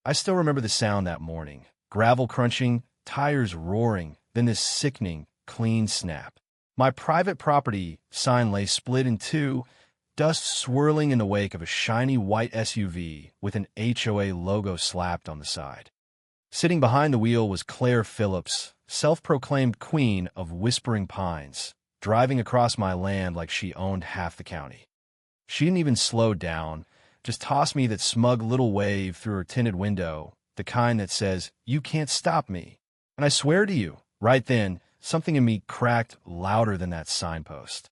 I still remember the sound that morning. Gravel crunching, tires roaring, then this sickening, clean snap. My private property sign lay split in two, dust swirling in the wake of a shiny white SUV with an HOA logo slapped on the side. Sitting behind the wheel was Claire Phillips, self-proclaimed queen of Whispering Pines, driving across my land like she owned half the county. She didn't even slow down, just tossed me that smug little wave through her tinted window, the kind that says, "You can't stop me." And I swear to you, right then, something in me cracked louder than that signpost.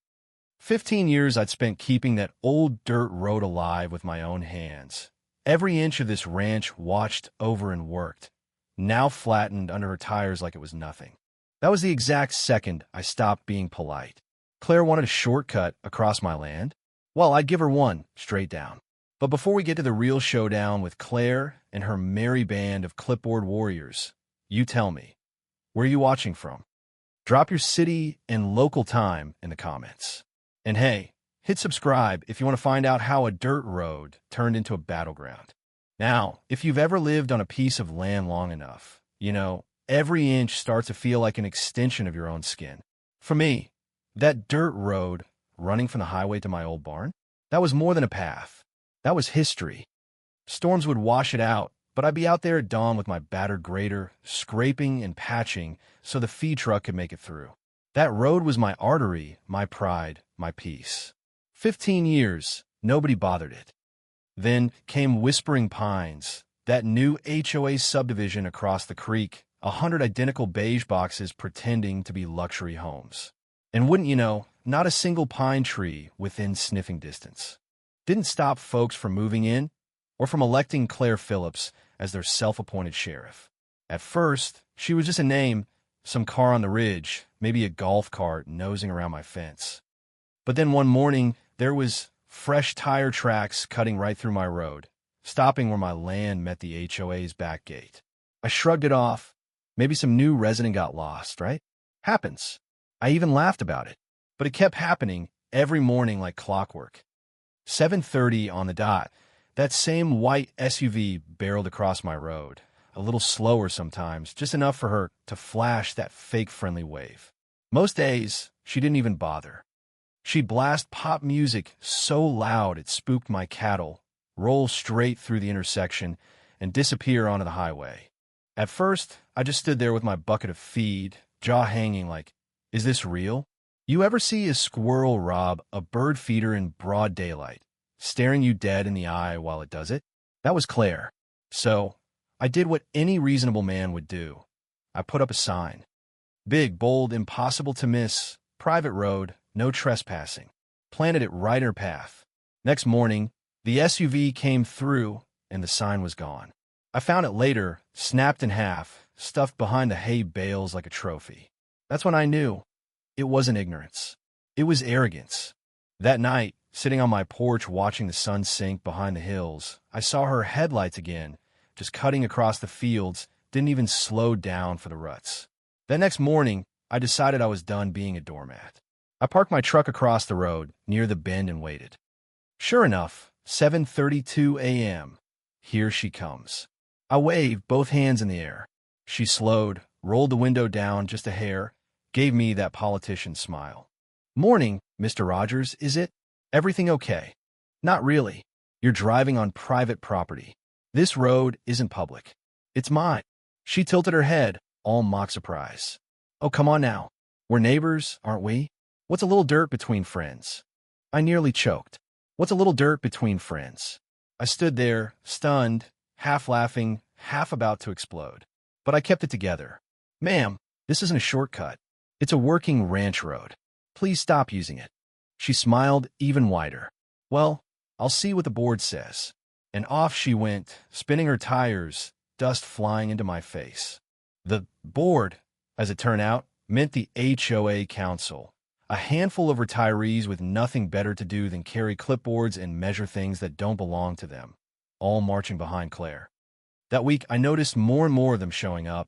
15 years I'd spent keeping that old dirt road alive with my own hands. Every inch of this ranch watched over and worked, now flattened under her tires like it was nothing. That was the exact second I stopped being polite. Claire wanted a shortcut across my land. Well, I'd give her one, straight down. But before we get to the real showdown with Claire and her merry band of clipboard warriors, you tell me, where are you watching from? Drop your city and local time in the comments. And hey, hit subscribe if you want to find out how a dirt road turned into a battleground. Now, if you've ever lived on a piece of land long enough, every inch starts to feel like an extension of your own skin. For me, that dirt road running from the highway to my old barn, that was more than a path. That was history. Storms would wash it out, but I'd be out there at dawn with my battered grader, scraping and patching so the feed truck could make it through. That road was my artery, my pride, my peace. 15 years, nobody bothered it. Then came Whispering Pines, that new HOA subdivision across the creek, 100 identical beige boxes pretending to be luxury homes. And wouldn't you know, not a single pine tree within sniffing distance. Didn't stop folks from moving in or from electing Claire Phillips as their self-appointed sheriff. At first, she was just a name, some car on the ridge, maybe a golf cart nosing around my fence. But then one morning, there was fresh tire tracks cutting right through my road, stopping where my land met the HOA's back gate. I shrugged it off. Maybe some new resident got lost, right? Happens. I even laughed about it. But it kept happening every morning like clockwork. 7:30 on the dot, that same white SUV barreled across my road, a little slower sometimes, just enough for her to flash that fake friendly wave. Most days, she didn't even bother. She'd blast pop music so loud it spooked my cattle, roll straight through the intersection, and disappear onto the highway. At first, I just stood there with my bucket of feed, jaw hanging like, is this real? You ever see a squirrel rob a bird feeder in broad daylight, staring you dead in the eye while it does it? That was Claire. So, I did what any reasonable man would do. I put up a sign. Big, bold, impossible to miss, private road, no trespassing. Planted it right in her path. Next morning, the SUV came through and the sign was gone. I found it later, snapped in half, stuffed behind the hay bales like a trophy. That's when I knew. It wasn't ignorance. It was arrogance. That night, sitting on my porch watching the sun sink behind the hills, I saw her headlights again, just cutting across the fields, didn't even slow down for the ruts. That next morning, I decided I was done being a doormat. I parked my truck across the road, near the bend, and waited. Sure enough, 7:32 a.m. Here she comes. I waved, both hands in the air. She slowed, rolled the window down just a hair, gave me that politician smile. "Morning, Mr. Rogers, is it? Everything okay?" "Not really. You're driving on private property. This road isn't public. It's mine." She tilted her head, all mock surprise. "Oh, come on now. We're neighbors, aren't we? What's a little dirt between friends?" I nearly choked. What's a little dirt between friends? I stood there, stunned, half laughing, half about to explode. But I kept it together. "Ma'am, this isn't a shortcut. It's a working ranch road. Please stop using it." She smiled even wider. "Well, I'll see what the board says." And off she went, spinning her tires, dust flying into my face. The board, as it turned out, meant the HOA Council, a handful of retirees with nothing better to do than carry clipboards and measure things that don't belong to them, all marching behind Claire. That week, I noticed more and more of them showing up,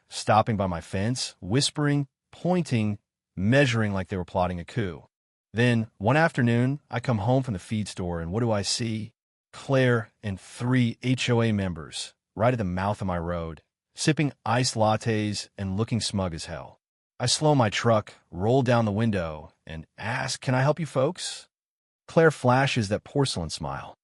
stopping by my fence, whispering, pointing, measuring like they were plotting a coup. Then, one afternoon, I come home from the feed store, and what do I see? Claire and 3 HOA members, right at the mouth of my road, sipping iced lattes and looking smug as hell. I slow my truck, roll down the window, and ask, "Can I help you folks?" Claire flashes that porcelain smile.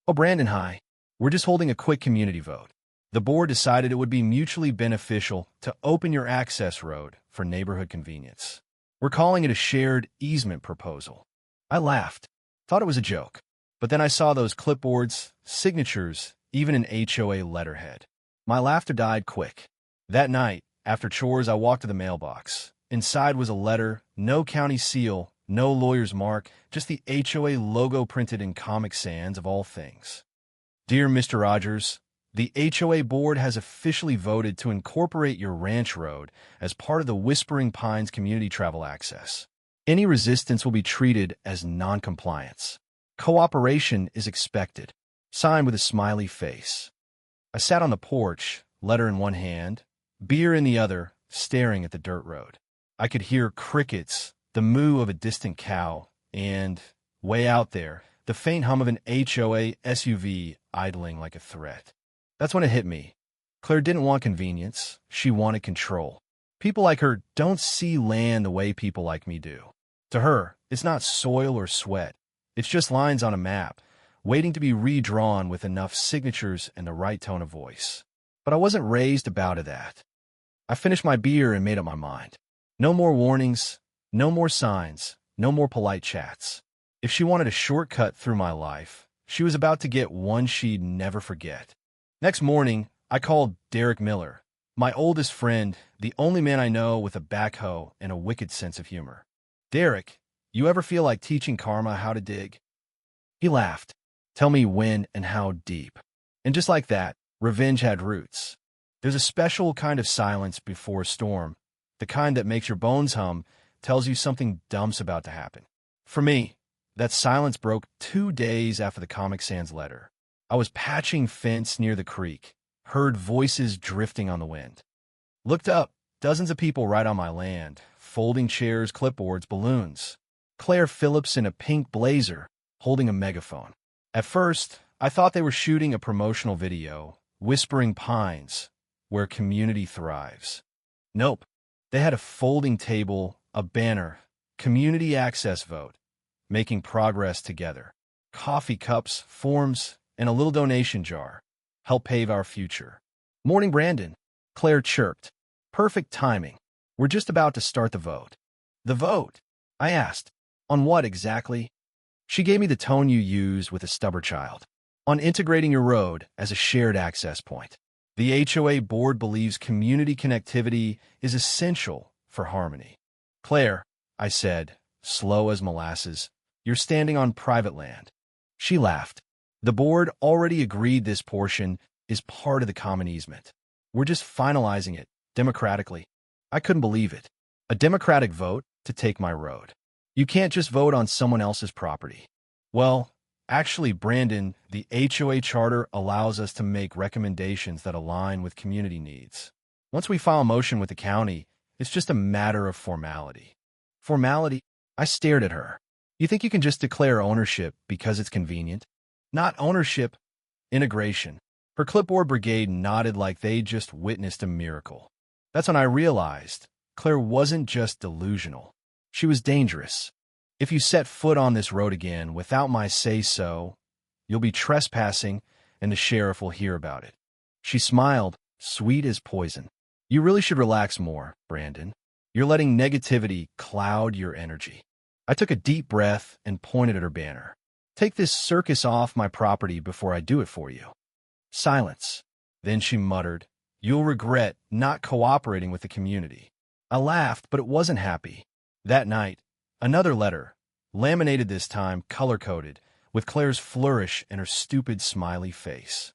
"Oh, Brandon, hi. We're just holding a quick community vote. The board decided it would be mutually beneficial to open your access road for neighborhood convenience. We're calling it a shared easement proposal." I laughed, thought it was a joke, but then I saw those clipboards, signatures, even an HOA letterhead. My laughter died quick. That night, after chores, I walked to the mailbox. Inside was a letter, no county seal, no lawyer's mark, just the HOA logo printed in Comic Sans of all things. "Dear Mr. Rogers, the HOA board has officially voted to incorporate your ranch road as part of the Whispering Pines community travel access. Any resistance will be treated as non-compliance. Cooperation is expected." Signed with a smiley face. I sat on the porch, letter in one hand, beer in the other, staring at the dirt road. I could hear crickets, the moo of a distant cow, and, way out there, the faint hum of an HOA SUV idling like a threat. That's when it hit me. Claire didn't want convenience. She wanted control. People like her don't see land the way people like me do. To her, it's not soil or sweat. It's just lines on a map, waiting to be redrawn with enough signatures and the right tone of voice. But I wasn't raised about that. I finished my beer and made up my mind. No more warnings, no more signs, no more polite chats. If she wanted a shortcut through my life, she was about to get one she'd never forget. Next morning, I called Derek Miller, my oldest friend, the only man I know with a backhoe and a wicked sense of humor. "Derek, you ever feel like teaching karma how to dig?" He laughed. "Tell me when and how deep." And just like that, revenge had roots. There's a special kind of silence before a storm, the kind that makes your bones hum, tells you something dumb's about to happen. For me, that silence broke 2 days after the Comic Sans letter. I was patching fence near the creek, heard voices drifting on the wind. Looked up, dozens of people right on my land, folding chairs, clipboards, balloons. Claire Phillips in a pink blazer, holding a megaphone. At first, I thought they were shooting a promotional video, Whispering Pines, where community thrives. Nope. They had a folding table, a banner, community access vote, making progress together. Coffee cups, forms, and a little donation jar. Help pave our future. "Morning, Brandon," Claire chirped. "Perfect timing. We're just about to start the vote." "The vote?" I asked. "On what exactly?" She gave me the tone you use with a stubborn child. "On integrating your road as a shared access point. The HOA board believes community connectivity is essential for harmony." "Claire," I said, slow as molasses, "you're standing on private land." She laughed. "The board already agreed this portion is part of the common easement. We're just finalizing it, democratically." I couldn't believe it. A democratic vote to take my road. You can't just vote on someone else's property. "Well, actually, Brandon, the HOA charter allows us to make recommendations that align with community needs. Once we file a motion with the county, it's just a matter of formality." "Formality?" I stared at her. "You think you can just declare ownership because it's convenient?" "Not ownership, integration." Her clipboard brigade nodded like they just witnessed a miracle. That's when I realized Claire wasn't just delusional. She was dangerous. "If you set foot on this road again without my say-so, you'll be trespassing, and the sheriff will hear about it." She smiled, sweet as poison. "You really should relax more, Brandon. You're letting negativity cloud your energy." I took a deep breath and pointed at her banner. "Take this circus off my property before I do it for you." Silence. Then she muttered, "You'll regret not cooperating with the community." I laughed, but it wasn't happy. That night, another letter, laminated this time, color-coded, with Claire's flourish and her stupid smiley face.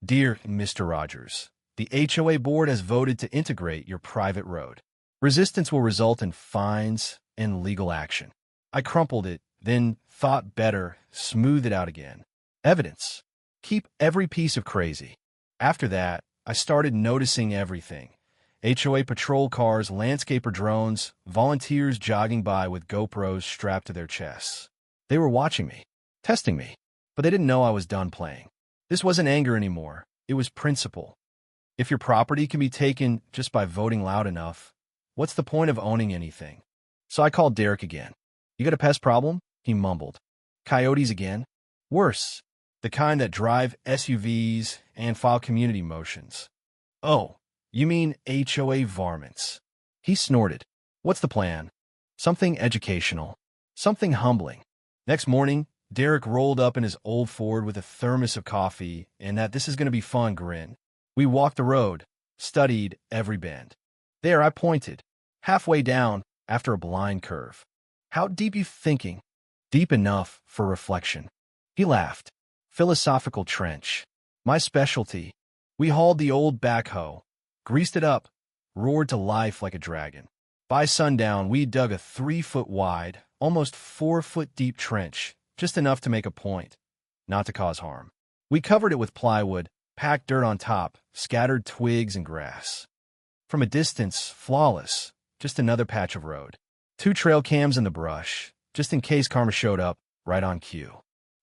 "Dear Mr. Rogers, the HOA board has voted to integrate your private road. Resistance will result in fines and legal action." I crumpled it, then thought better, smoothed it out again. Evidence. Keep every piece of crazy. After that, I started noticing everything. HOA patrol cars, landscaper drones, volunteers jogging by with GoPros strapped to their chests. They were watching me, testing me, but they didn't know I was done playing. This wasn't anger anymore. It was principle. If your property can be taken just by voting loud enough, what's the point of owning anything? So I called Derek again. You got a pest problem? He mumbled. Coyotes again? Worse, the kind that drive SUVs and file community motions. Oh, you mean HOA varmints. He snorted. What's the plan? Something educational. Something humbling. Next morning, Derek rolled up in his old Ford with a thermos of coffee and that this is going to be fun grin. We walked the road, studied every bend. There I pointed, halfway down after a blind curve. How deep you thinking? Deep enough for reflection. He laughed. Philosophical trench. My specialty. We hauled the old backhoe, greased it up, roared to life like a dragon. By sundown, we dug a 3-foot wide, almost 4-foot deep trench, just enough to make a point, not to cause harm. We covered it with plywood, packed dirt on top, scattered twigs and grass. From a distance, flawless, just another patch of road. 2 trail cams in the brush, just in case karma showed up, right on cue.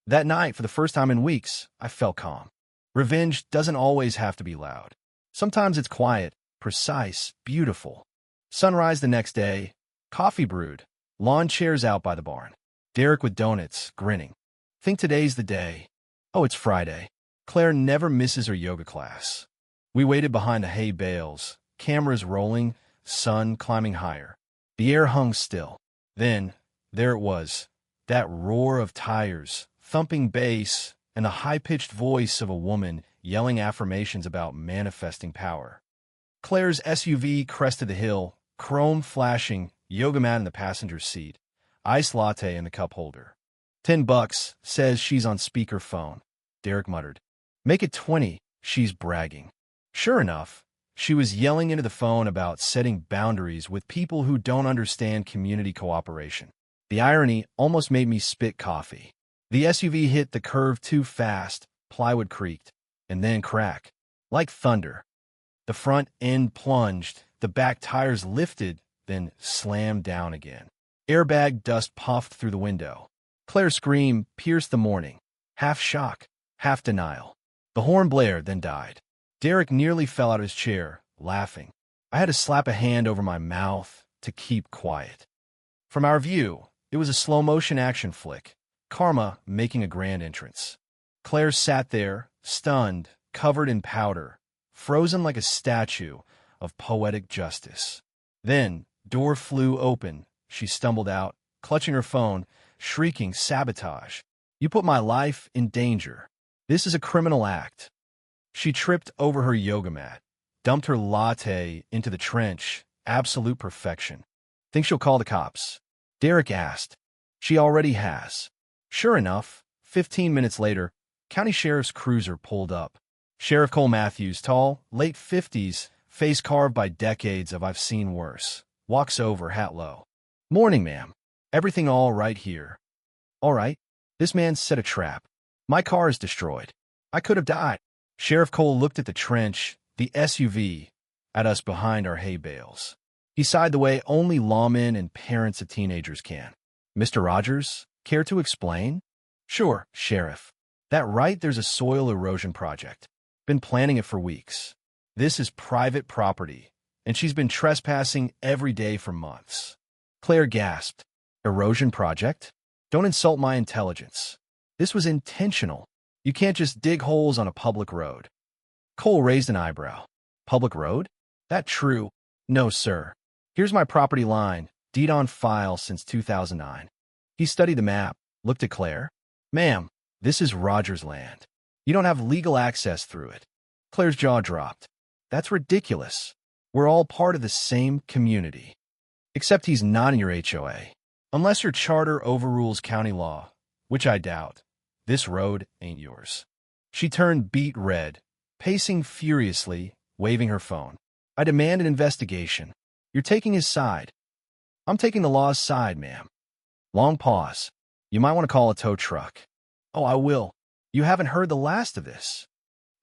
That night, for the first time in weeks, I felt calm. Revenge doesn't always have to be loud. Sometimes it's quiet, precise, beautiful. Sunrise the next day, coffee brewed, lawn chairs out by the barn. Derek with donuts, grinning. Think today's the day. Oh, it's Friday. Claire never misses her yoga class. We waited behind the hay bales, cameras rolling, sun climbing higher. The air hung still. Then, there it was, that roar of tires, thumping bass, and the high-pitched voice of a woman yelling affirmations about manifesting power. Claire's SUV crested the hill, chrome flashing, yoga mat in the passenger seat, iced latte in the cup holder. $10, says she's on speakerphone. Derek muttered. Make it 20, she's bragging. Sure enough, she was yelling into the phone about setting boundaries with people who don't understand community cooperation. The irony almost made me spit coffee. The SUV hit the curve too fast, plywood creaked, and then crack. Like thunder. The front end plunged, the back tires lifted, then slammed down again. Airbag dust puffed through the window. Claire's scream pierced the morning, half shock, half denial. The horn blared, then died. Derek nearly fell out of his chair, laughing. I had to slap a hand over my mouth to keep quiet. From our view, it was a slow-motion action flick, karma making a grand entrance. Claire sat there, stunned, covered in powder, frozen like a statue of poetic justice. Then, door flew open. She stumbled out, clutching her phone, shrieking sabotage. You put my life in danger. This is a criminal act. She tripped over her yoga mat, dumped her latte into the trench, absolute perfection. Think she'll call the cops? Derek asked. She already has. Sure enough, 15 minutes later, county sheriff's cruiser pulled up. Sheriff Cole Matthews, tall, late 50s, face carved by decades of I've seen worse, walks over, hat low. Morning, ma'am. Everything all right here? All right. This man set a trap. My car is destroyed. I could have died. Sheriff Cole looked at the trench, the SUV, at us behind our hay bales. He sighed the way only lawmen and parents of teenagers can. Mr. Rogers, care to explain? Sure, Sheriff. That right, there's a soil erosion project. Been planning it for weeks. This is private property, and she's been trespassing every day for months. Claire gasped. Erosion project? Don't insult my intelligence. This was intentional. You can't just dig holes on a public road. Cole raised an eyebrow. Public road? That true? No, sir. Here's my property line, deed on file since 2009. He studied the map, looked at Claire. Ma'am, this is Rogers' land. You don't have legal access through it. Claire's jaw dropped. That's ridiculous. We're all part of the same community. Except he's not in your HOA. Unless your charter overrules county law, which I doubt. This road ain't yours. She turned beet red, pacing furiously, waving her phone. I demand an investigation. You're taking his side. I'm taking the law's side, ma'am. Long pause. You might want to call a tow truck. Oh, I will. You haven't heard the last of this.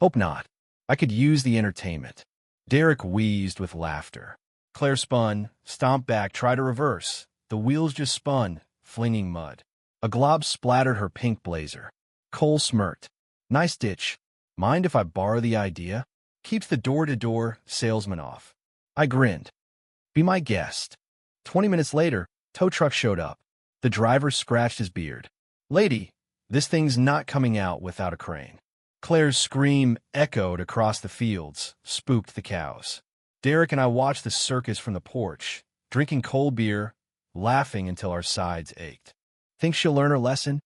Hope not. I could use the entertainment. Derek wheezed with laughter. Claire spun, stomped back, tried to reverse. The wheels just spun, flinging mud. A glob splattered her pink blazer. Cole smirked. Nice ditch. Mind if I borrow the idea? Keeps the door-to-door salesman off. I grinned. Be my guest. 20 minutes later, tow truck showed up. The driver scratched his beard. Lady, this thing's not coming out without a crane. Claire's scream echoed across the fields, spooked the cows. Derek and I watched the circus from the porch, drinking cold beer, laughing until our sides ached. Think she'll learn her lesson?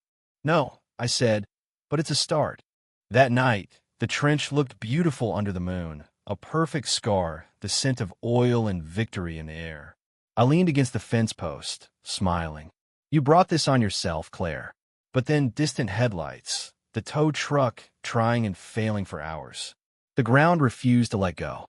No, I said, but it's a start. That night, the trench looked beautiful under the moon, a perfect scar, the scent of oil and victory in the air. I leaned against the fence post, smiling. You brought this on yourself, Claire. But then distant headlights, the tow truck trying and failing for hours. The ground refused to let go.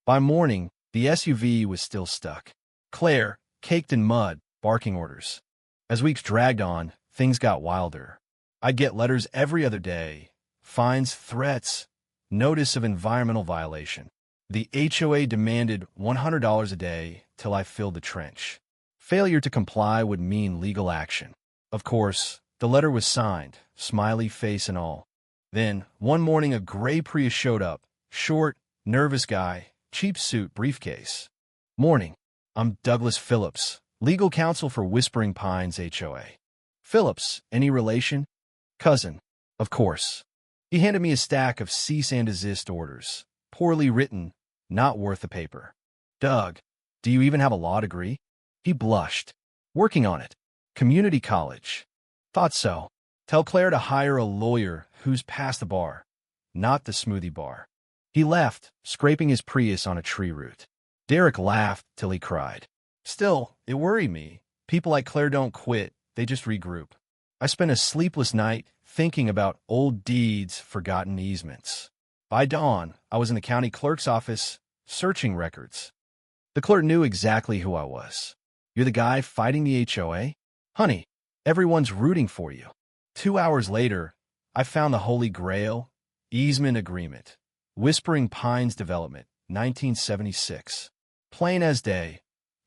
By morning, the SUV was still stuck. Claire, caked in mud, barking orders. As weeks dragged on, things got wilder. I'd get letters every other day, fines, threats, notice of environmental violation. The HOA demanded $100 a day till I filled the trench. Failure to comply would mean legal action. Of course, the letter was signed, smiley face and all. Then, one morning a gray Prius showed up, short, nervous guy, cheap suit, briefcase. Morning. I'm Douglas Phillips, legal counsel for Whispering Pines HOA. Phillips, any relation? Cousin. Of course. He handed me a stack of cease and desist orders. Poorly written, not worth the paper. Doug, do you even have a law degree? He blushed. Working on it. Community college. Thought so. Tell Claire to hire a lawyer who's past the bar, not the smoothie bar. He left, scraping his Prius on a tree root. Derek laughed till he cried. Still, it worried me. People like Claire don't quit, they just regroup. I spent a sleepless night thinking about old deeds, forgotten easements. By dawn, I was in the county clerk's office, searching records. The clerk knew exactly who I was. You're the guy fighting the HOA? Honey, everyone's rooting for you. 2 hours later, I found the Holy Grail, easement agreement. Whispering Pines Development, 1976. Plain as day.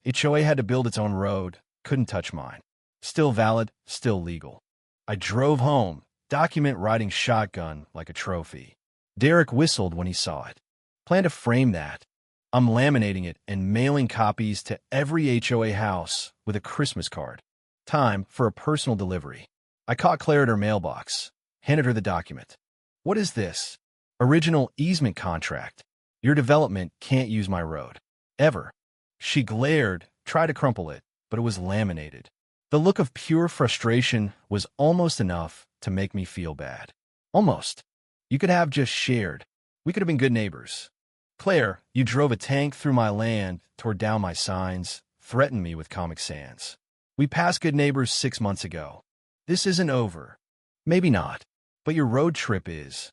HOA had to build its own road, couldn't touch mine. Still valid, still legal. I drove home, document riding shotgun like a trophy. Derek whistled when he saw it. Plan to frame that. I'm laminating it and mailing copies to every HOA house with a Christmas card. Time for a personal delivery. I caught Claire at her mailbox, handed her the document. What is this? Original easement contract. Your development can't use my road. Ever. She glared, tried to crumple it, but it was laminated. The look of pure frustration was almost enough to make me feel bad. Almost. You could have just shared. We could have been good neighbors. Claire, you drove a tank through my land, tore down my signs, threatened me with Comic Sans. We passed good neighbors 6 months ago. This isn't over. Maybe not, but your road trip is.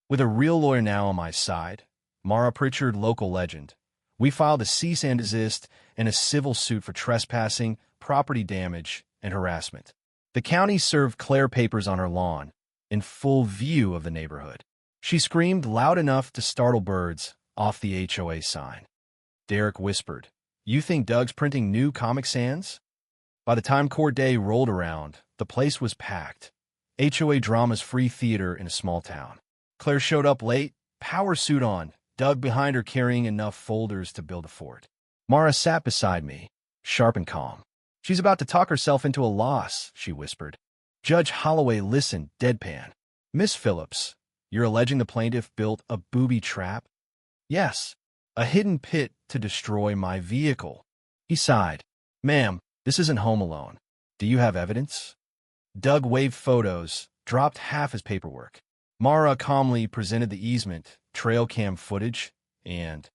With a real lawyer now on my side, Mara Pritchard, local legend, we filed a cease and desist and a civil suit for trespassing, property damage, and harassment. The county served Claire papers on her lawn, in full view of the neighborhood. She screamed loud enough to startle birds off the HOA sign. Derek whispered, You think Doug's printing new Comic Sans? By the time court day rolled around, the place was packed. HOA Drama's free theater in a small town. Claire showed up late, power suit on, Doug behind her carrying enough folders to build a fort. Mara sat beside me, sharp and calm. She's about to talk herself into a loss, she whispered. Judge Holloway listened, deadpan. Miss Phillips, you're alleging the plaintiff built a booby trap? Yes, a hidden pit to destroy my vehicle. He sighed. Ma'am, this isn't Home Alone. Do you have evidence? Doug waved photos, dropped half his paperwork. Mara calmly presented the easement, trail cam footage, and